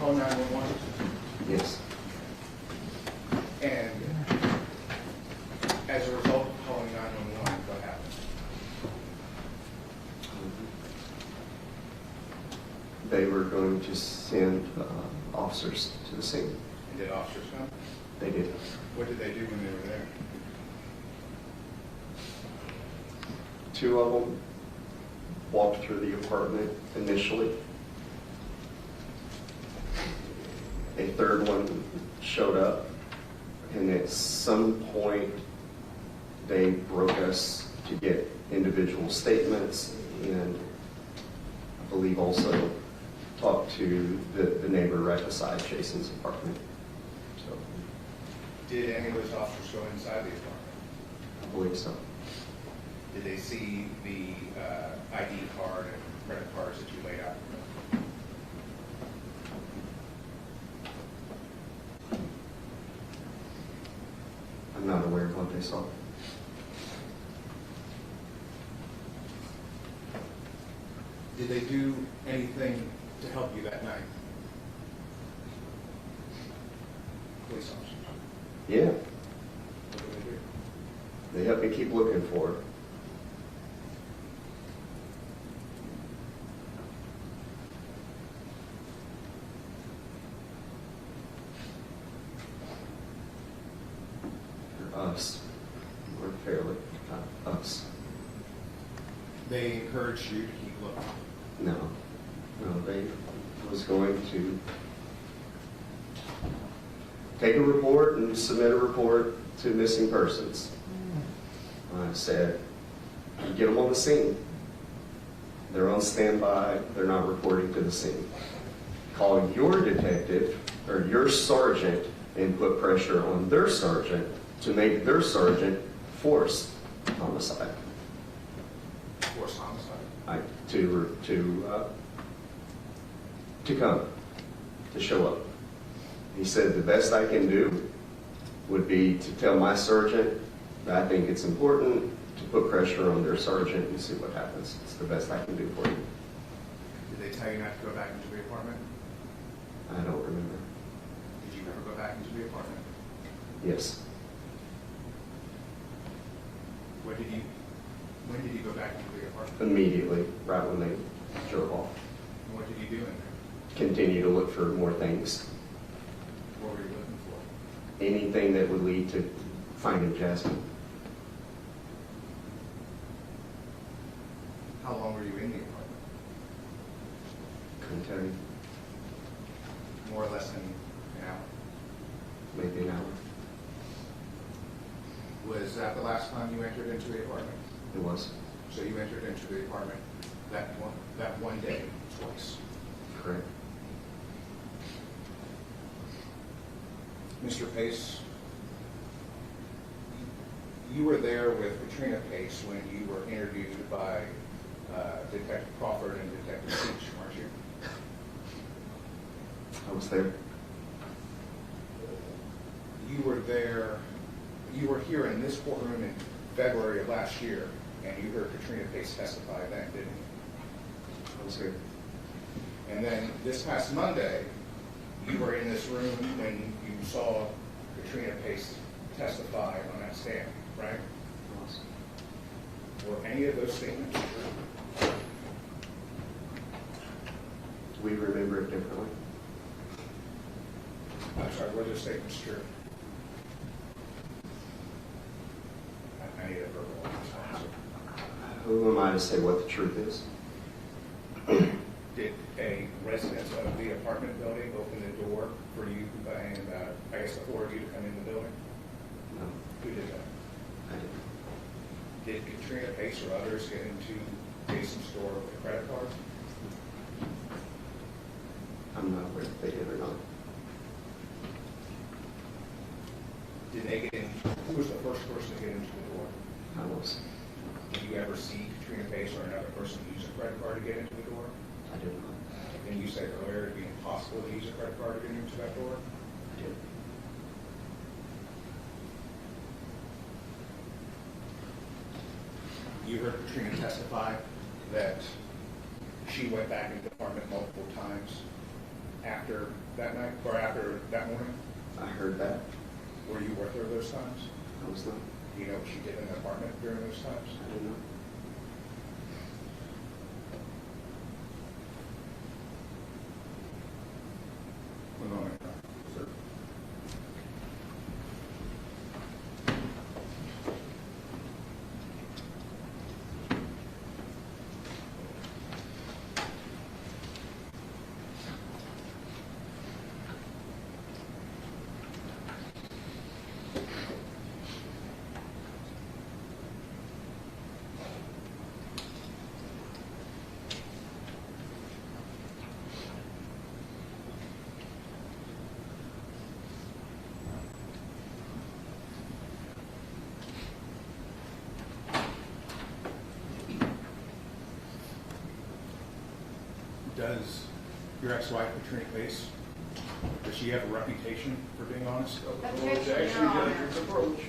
call 911? Yes. And as a result of calling 911, what happened? They were going to send officers to the scene. And did officers come? They did. What did they do when they were there? Two of them walked through the apartment initially. A third one showed up, and at some point they broke us to get individual statements, and I believe also talked to the neighbor right beside Jason's apartment. So Did any of those officers go inside the apartment? I believe so. Did they see the ID card and credit cards that you laid out? I'm not aware of what they saw. Did they do anything to help you that night? Police officers. Yeah, What did they do? they helped me keep looking for it. Us. We're fairly us. They encouraged you to keep looking. No, they was going to take a report and submit a report to missing persons. I said, you get them on the scene. They're on standby. They're not reporting to the scene. Call your detective or your sergeant and put pressure on their sergeant to make their sergeant force homicide. Forced homicide. To come, to show up. He said the best I can do would be to tell my sergeant that I think it's important to put pressure on their sergeant and see what happens. It's the best I can do for you. Did they tell you not to go back into the apartment? I don't remember. Did you ever go back into the apartment? Yes. When did you go back into the apartment? Immediately, right when they drove off. And what did you do in there? Continue to look for more things. What were you looking for? Anything that would lead to finding Jasmine. How long were you in the apartment? Couldn't tell you. More or less than an hour. Maybe an hour. Was that the last time you entered into the apartment? It was. So you entered into the apartment that one day twice. Correct. Mr. Pace, you were there with Katrina Pace when you were interviewed by Detective Crawford and Detective Peach, weren't you? I was there. You were there, you were here in this courtroom in February of last year, and you heard Katrina Pace testify then, didn't you? I was here. And then this past Monday, you were in this room when you saw Katrina Pace testify on that stand, right? I was. Were any of those statements true? We remember it differently. I'm sorry, were those statements true? I need a verbal answer. Who am I to say what the truth is? Did a resident of the apartment building open the door for you and I guess the four of you to come in the building? No, Who did that? I didn't. Did Katrina Pace or others get into Jason's store with a credit card? I'm not aware if they did or not. Did they get in? Who was the first person to get into the door? I was. Did you ever see Katrina Pace or another person use a credit card to get into the door? I did not. And you said earlier it'd be impossible to use a credit card to get into that door? I did. You heard Katrina testify that she went back into the apartment multiple times after that night, or after that morning? I heard that. Were you with her those times? I was not. Do you know what she did in the apartment during those times? I didn't know. One moment, sir. Does your ex-wife, Katrina Pace, does she have a reputation for being honest? Objection, Your Honor. Approach.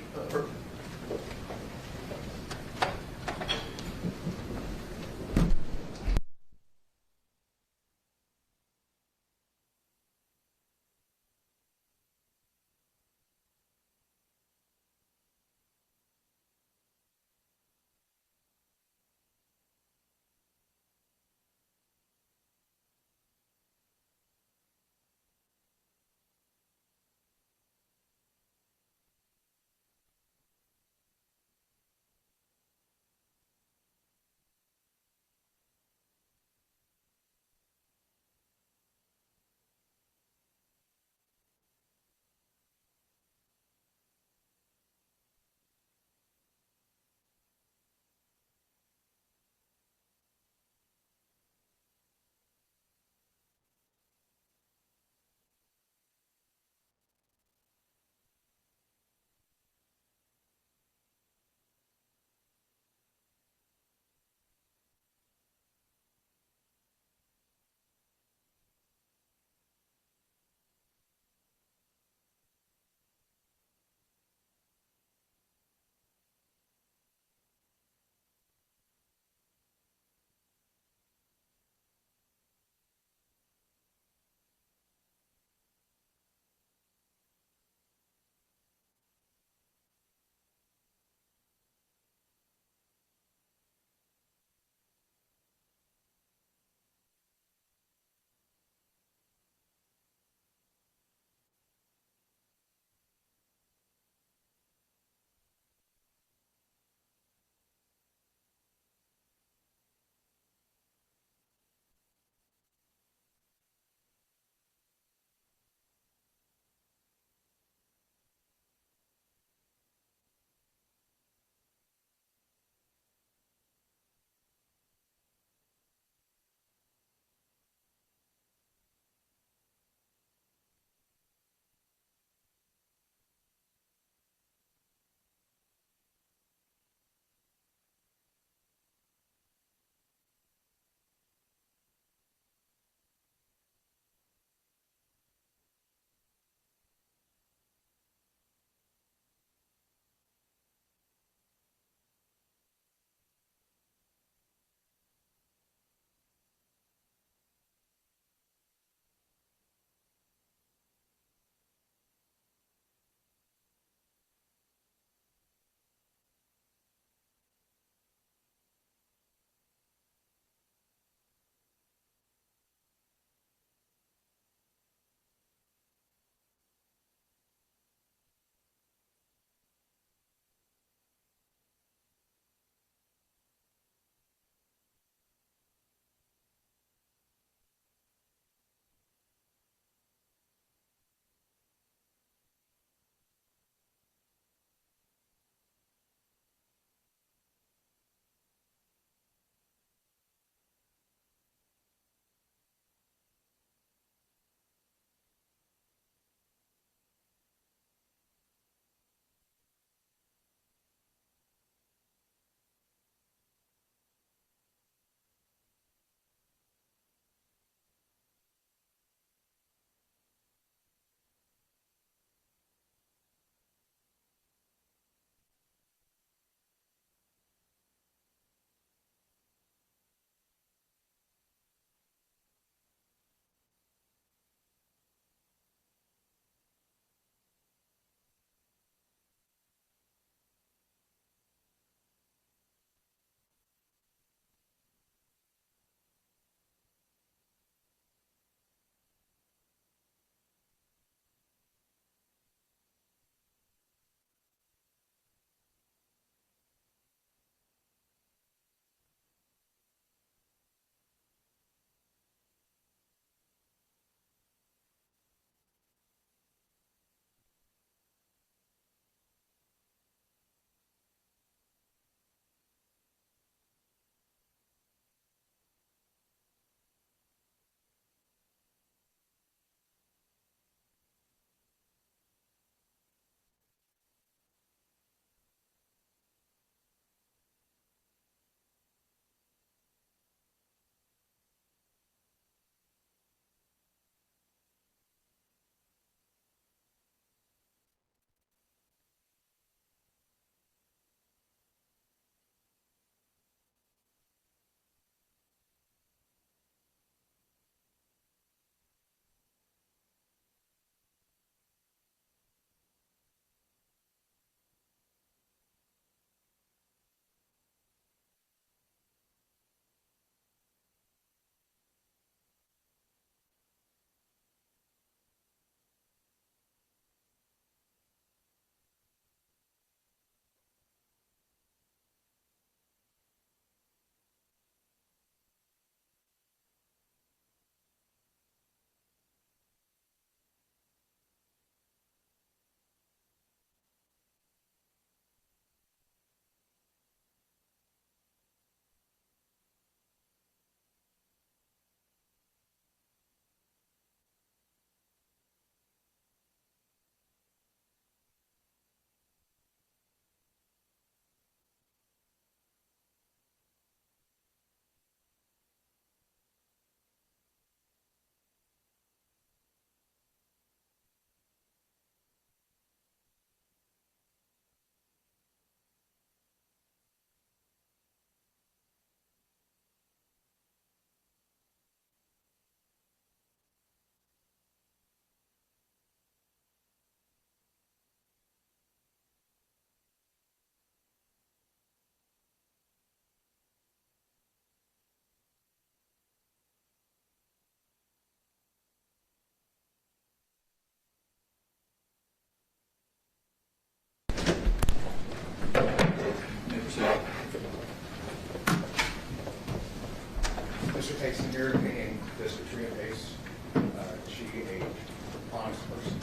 honest person?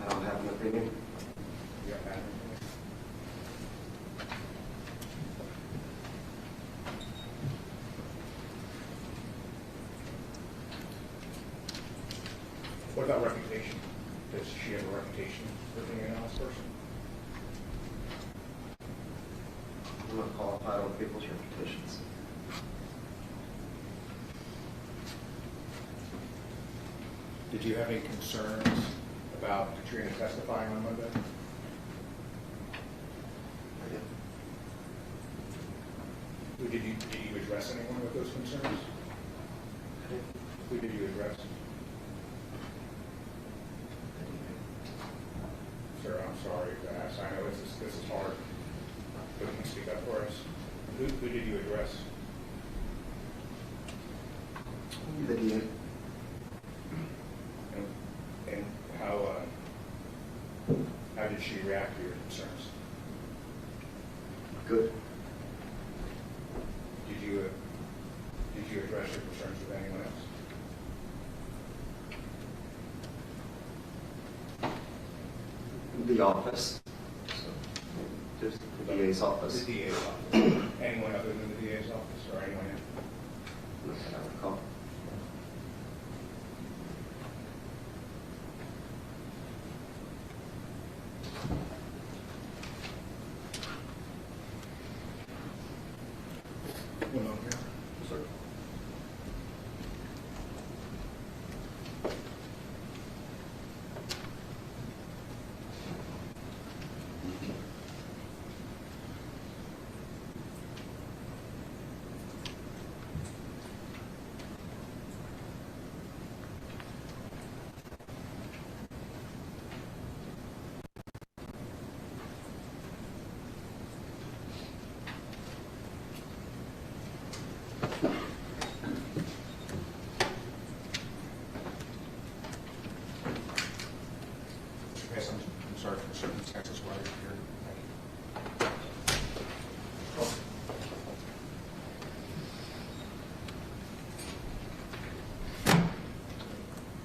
I don't have an opinion. You don't have anything? What about reputation? Does she have a reputation for being an honest person? I'm not qualified on people's reputations. Did you have any concerns about Katrina testifying on Monday? Did you address anyone with those concerns? Who did you address? Sir, I'm sorry to ask. I know this is hard. But you can speak up for us. Who did you address? The DA. And how did she react to your concerns? Good. Did you address your concerns with anyone else? The office. So, just the DA's office. The DA's office. Anyone other than the DA's office or anyone else? Not that I recall. One moment here. Sir. Yes, I'm sorry for circumstances while you're here.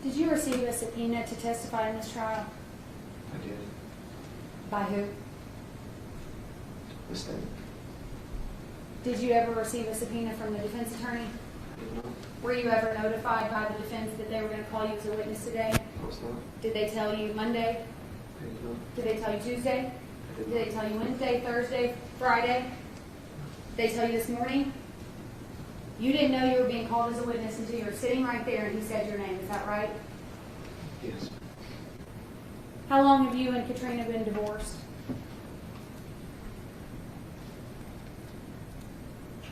Did you receive a subpoena to testify in this trial? I did. By who? The state. Did you ever receive a subpoena from the defense attorney? I did not. Were you ever notified by the defense that they were going to call you as a witness today? I was not. Did they tell you Monday? I did not. Did they tell you Tuesday? I did Did they not. tell you Wednesday, Thursday, Friday? Did they tell you this morning? You didn't know you were being called as a witness until you were sitting right there and he said your name. Is that right? Yes. How long have you and Katrina been divorced?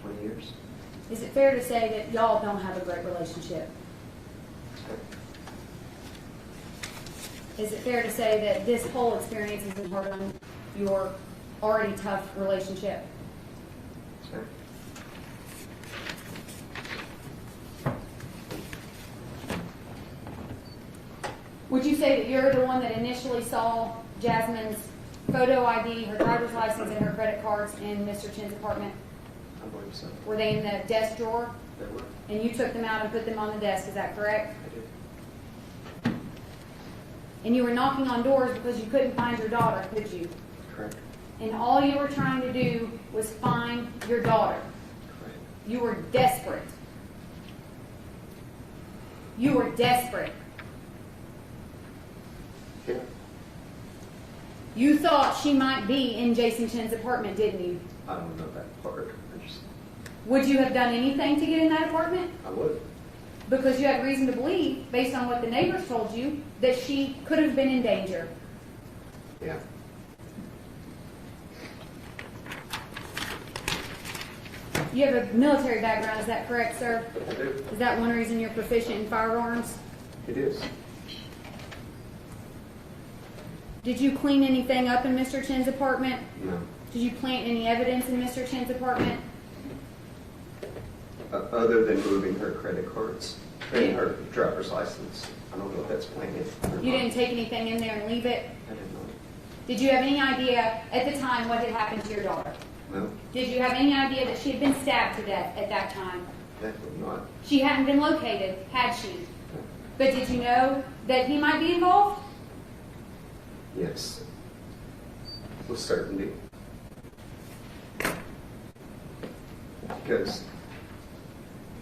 20 years. Is it fair to say that y'all don't have a great relationship? Okay. Is it fair to say that this whole experience has been hard on your already tough relationship? Okay. Would you say that you're the one that initially saw Jasmine's photo ID, her driver's license, and her credit cards in Mr. Chen's apartment? I believe so. Were they in the desk drawer? They were. And you took them out and put them on the desk, is that correct? I did. And you were knocking on doors because you couldn't find your daughter, could you? Correct. And all you were trying to do was find your daughter. Correct. You were desperate. You were desperate. Yeah. You thought she might be in Jason Chen's apartment, didn't you? I don't know that part. I just, Would you have done anything to get in that apartment? I would. Because you had reason to believe, based on what the neighbors told you, that she could have been in danger. Yeah. You have a military background, is that correct, sir? I do. Is that one reason you're proficient in firearms? It is. Did you clean anything up in Mr. Chen's apartment? No. Did you plant any evidence in Mr. Chen's apartment? Other than moving her credit cards and her driver's license. I don't know if that's planted or You not. didn't take anything in there and leave it? I did not. Did you have any idea at the time what had happened to your daughter? No. Did you have any idea that she had been stabbed to death at that time? Definitely not. She hadn't been located, had she? But did you know that he might be involved? Yes. With certainty. Because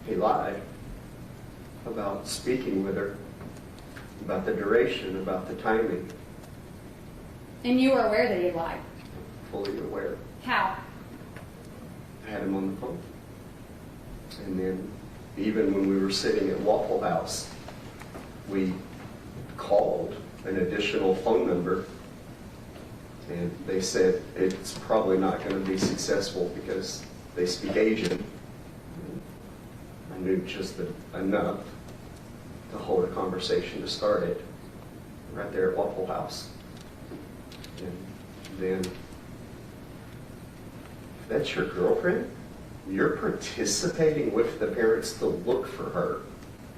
he lied about speaking with her, about the duration, about the timing. And you were aware that he lied. Fully aware. How? I had him on the phone. And then even when we were sitting at Waffle House, we called an additional phone number, and they said it's probably not going to be successful because they speak Asian. I knew just enough to hold a conversation to start it right there at Waffle House. And then, if that's your girlfriend, you're participating with the parents to look for her.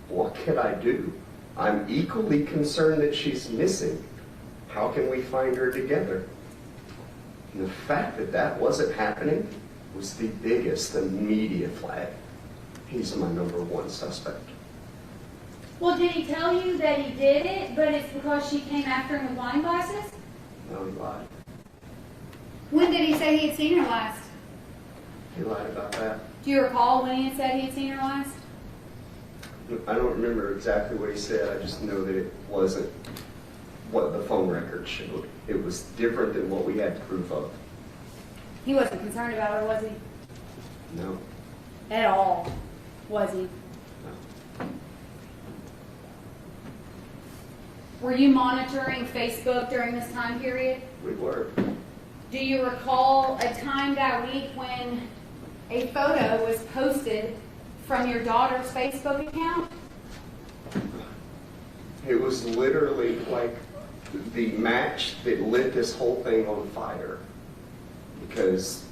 What can I do? I'm equally concerned that she's missing. How can we find her together? And the fact that that wasn't happening was the biggest immediate flag. He's my number one suspect. Well, did he tell you that he did it, but it's because she came after him with wine glasses? No, he lied. When did he say he had seen her last? He lied about that. Do you recall when he had said he had seen her last? I don't remember exactly what he said. I just know that it wasn't what the phone record showed. It was different than what we had proof of. He wasn't concerned about her, was he? No. At all, was he? No. Were you monitoring Facebook during this time period? We were. Do you recall a time that week when a photo was posted from your daughter's Facebook account? It was literally like the match that lit this whole thing on fire, because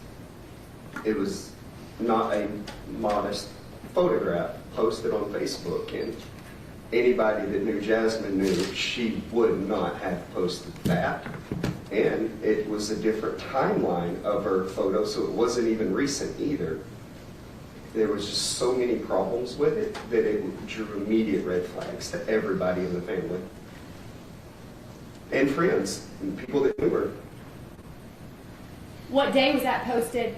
it was not a modest photograph posted on Facebook, and anybody that knew Jasmine knew she would not have posted that. And it was a different timeline of her photo, so it wasn't even recent either. There was just so many problems with it that it drew immediate red flags to everybody in the family. And friends, and people that knew her. What day was that posted?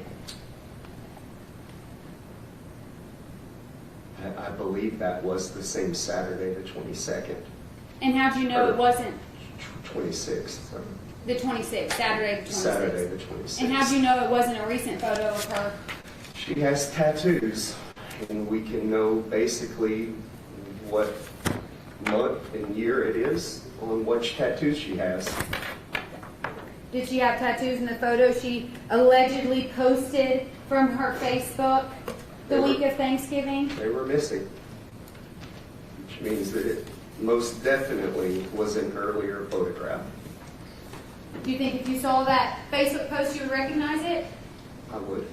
I believe that was the same Saturday, the 22nd. And how'd you know it wasn't 26th. the 26th, Saturday the 26th? Saturday, the 26th. And how'd you know it wasn't a recent photo of her? She has tattoos, and we can know basically what month and year it is on which tattoos she has. Did she have tattoos in the photo she allegedly posted from her Facebook the week of Thanksgiving? They were missing, which means that it most definitely was an earlier photograph. Do you think if you saw that Facebook post you would recognize it? I would.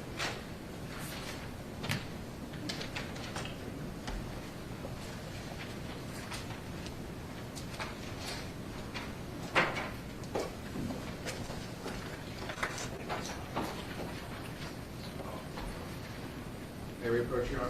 May we approach Your Honor?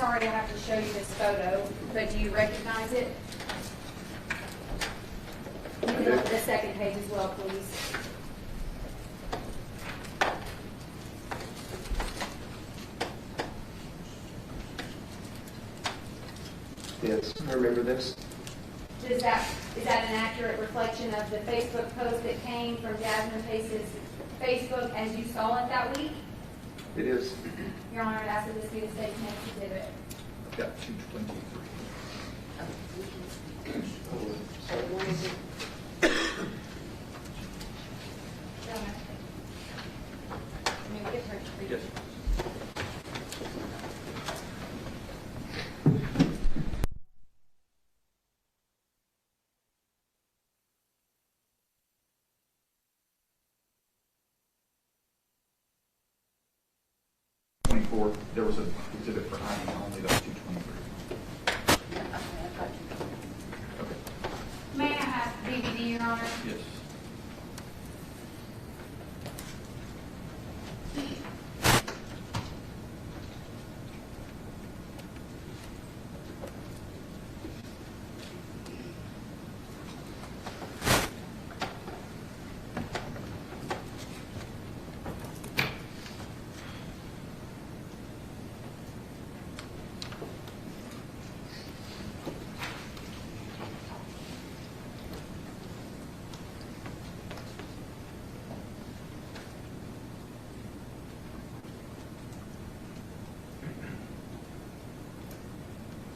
sorry I have to show you this photo, but do you recognize it? You can look at the second page as well, please. Yes, I remember this. Is that an accurate reflection of the Facebook post that came from Jasmine Pace's Facebook as you saw it that week? It is. Your Honor, I'd ask that this be the state's next exhibit. I've got 223. Yes. There was an exhibit for ID only, that was 223. Okay. May I have DVD, Your Honor? Yes.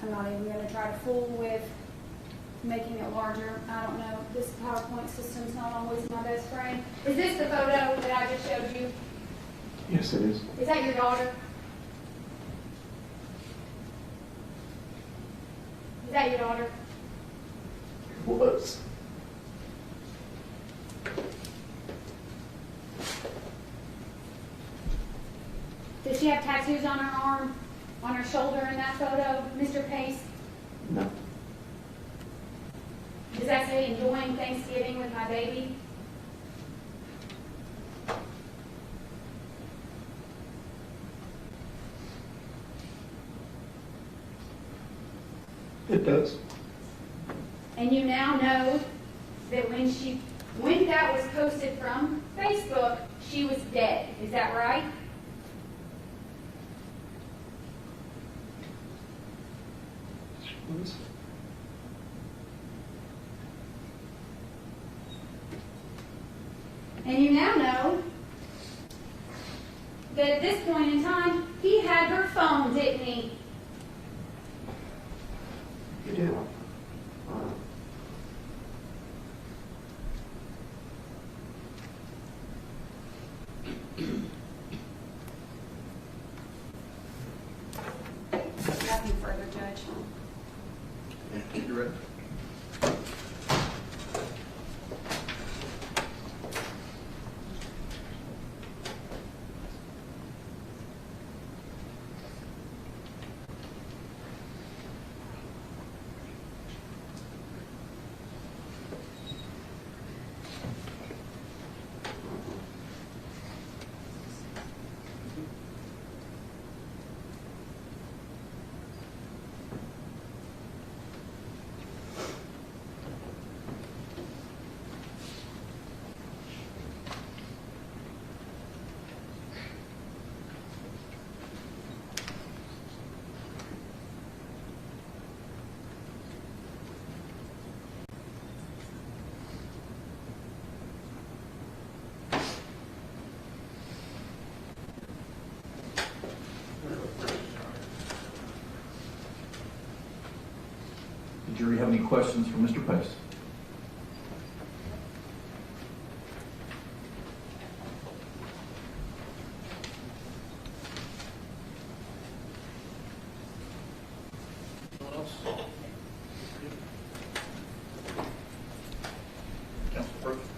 I'm not even going to try to fool with making it larger. I don't know. This PowerPoint system's not always my best friend. Is this the photo that I just showed you? Yes, it is. Is that your daughter? Is that your daughter? It was. Does she have tattoos on her arm, on her shoulder in that photo, Mr. Pace? No. Does that say enjoying Thanksgiving with my baby? It does. And you now know that when that was posted from Facebook, she was dead. Is that right? Was. And you now know that at this point in time, he had her phone, didn't he? You do. Nothing further, Judge. You ready? The jury have any questions for Mr. Pace? Anyone else? Counsel Brooks?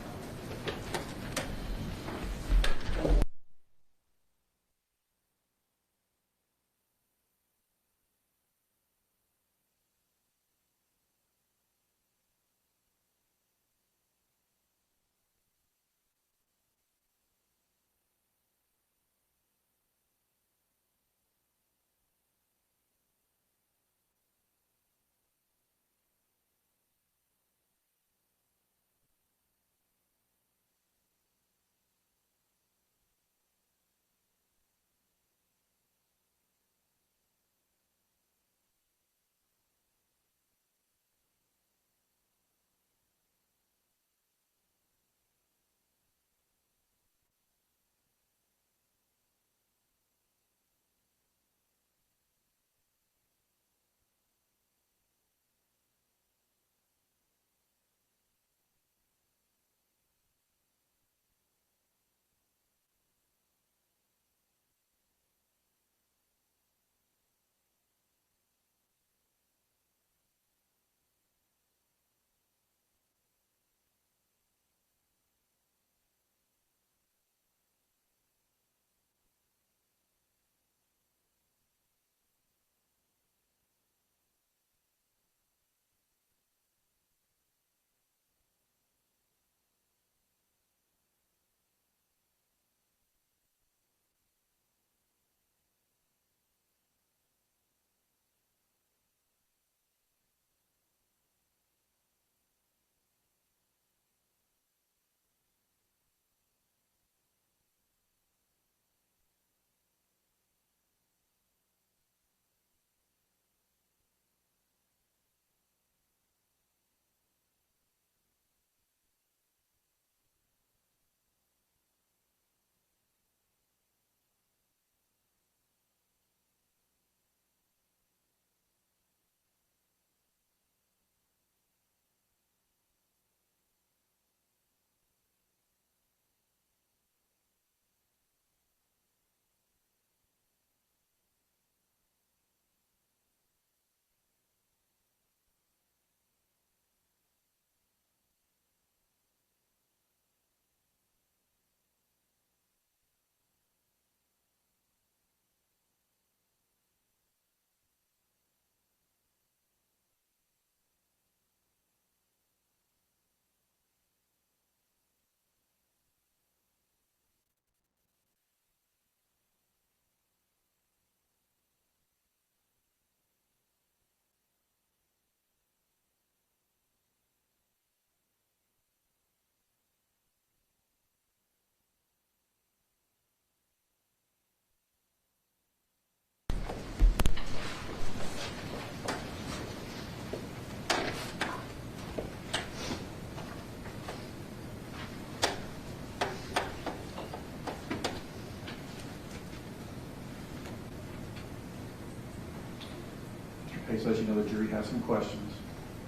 Pace, as you know, the jury has some questions,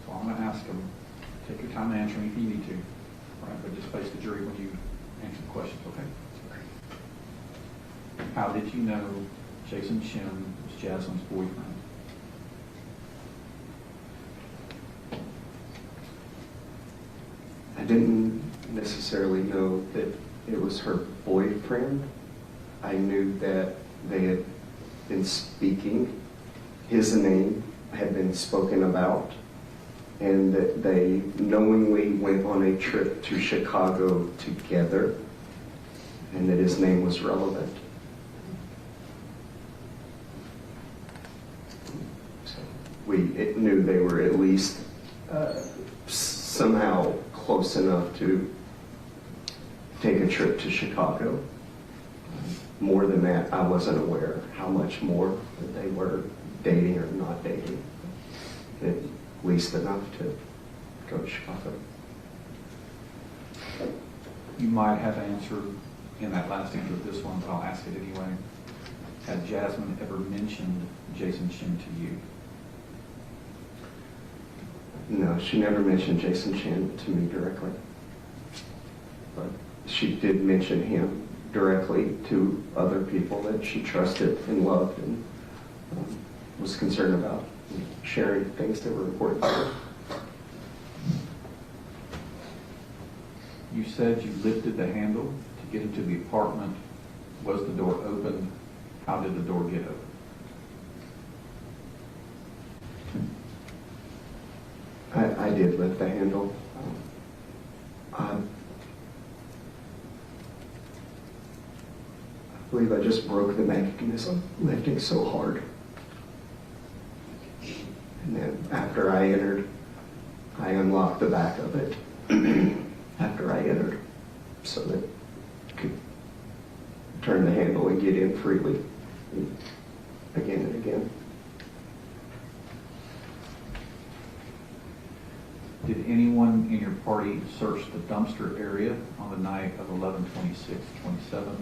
so I'm going to ask them. Take your time answering if you need to. All right, but just face the jury when you answer the questions, okay? How did you know Jason Chen was Jasmine's boyfriend? I didn't necessarily know that it was her boyfriend. I knew that they had been speaking. His name had been spoken about, and that they knowingly went on a trip to Chicago together, and that his name was relevant. So we knew they were at least somehow close enough to take a trip to Chicago. More than that, I wasn't aware how much more that they were dating or not dating. At least enough to go to Chicago. You might have answered in that last answer of this one, but I'll ask it anyway. Had Jasmine ever mentioned Jason Chen to you? No, she never mentioned Jason Chen to me directly. But she did mention him directly to other people that she trusted and loved and was concerned about sharing things that were important to her. You said you lifted the handle to get into the apartment. Was the door open? How did the door get open? I did lift the handle. I believe I just broke the mechanism, lifting so hard. And then after I entered, I unlocked the back of it after I entered so that I could turn the handle and get in freely again and again. Did anyone in your party search the dumpster area on the night of 11/26/27?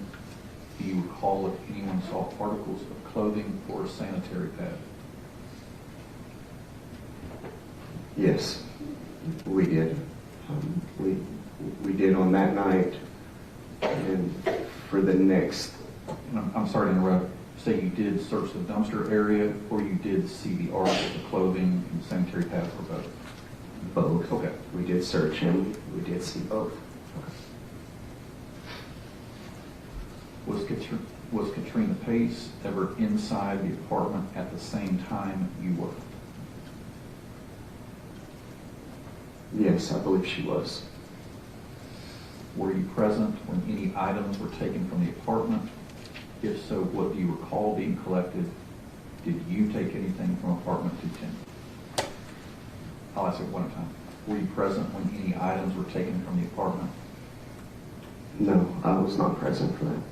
Do you recall if anyone saw particles of clothing or a sanitary pad? Yes, we did. We did on that night, and for the next. And I'm sorry to interrupt. Say you did search the dumpster area, or you did see the articles of clothing and sanitary pads, or both? Both. Okay. We did search and we did see both. Was Katrina Pace ever inside the apartment at the same time you were? Yes, I believe she was. Were you present when any items were taken from the apartment? If so, what do you recall being collected? Did you take anything from apartment 210? I'll ask it one at a time. Were you present when any items were taken from the apartment? No, I was not present for that.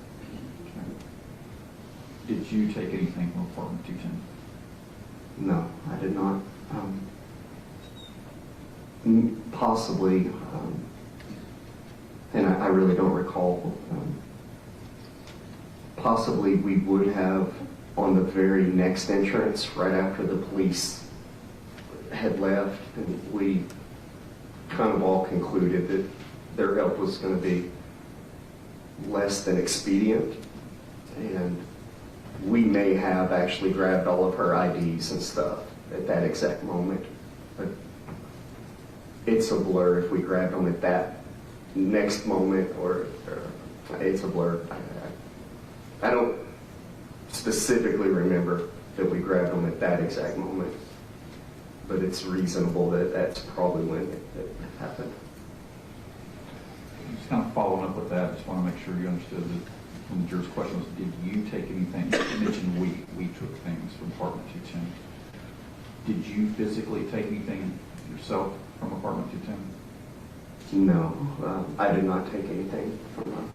Did you take anything from apartment 210? No, I did not. Possibly, and I really don't recall. Possibly we would have on the very next entrance, right after the police had left, and we kind of all concluded that their help was going to be less than expedient, and we may have actually grabbed all of her IDs and stuff at that exact moment, but it's a blur if we grabbed them at that next moment, or it's a blur. I don't specifically remember that we grabbed them at that exact moment, but it's reasonable that that's probably when it happened. Just kind of following up with that, I just want to make sure you understood that when the juror's question was, did you take anything? You mentioned we took things from apartment 210. Did you physically take anything yourself from apartment 210? No, I did not take anything from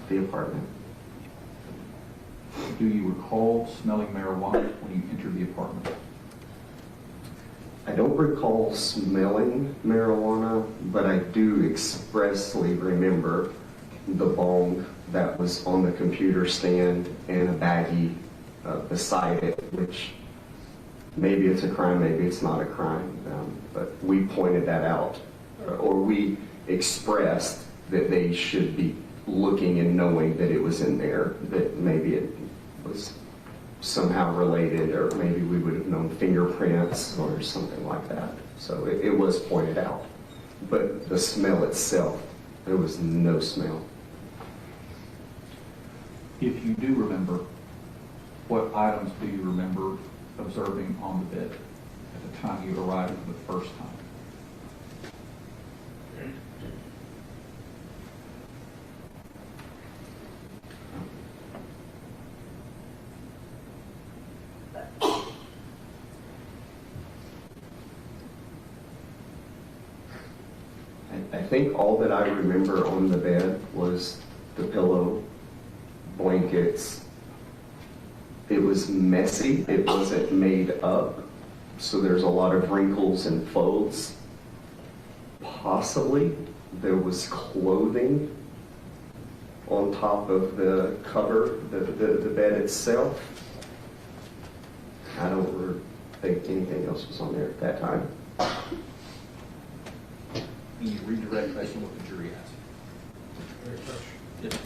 the apartment. Do you recall smelling marijuana when you entered the apartment? I don't recall smelling marijuana, but I do expressly remember the bong that was on the computer stand and a baggie beside it, which maybe it's a crime, maybe it's not a crime, but we pointed that out, or we expressed that they should be looking and knowing that it was in there, that maybe it was somehow related, or maybe we would have known fingerprints or something like that. So it was pointed out. But the smell itself, there was no smell. If you do remember, what items do you remember observing on the bed at the time you arrived for the first time? I think all that I remember on the bed was the pillow, blankets. It was messy. It wasn't made up. So there's a lot of wrinkles and folds. Possibly there was clothing on top of the cover, the bed itself. I don't think anything else was on there at that time. Can you redirect based on what the jury asked? Yes.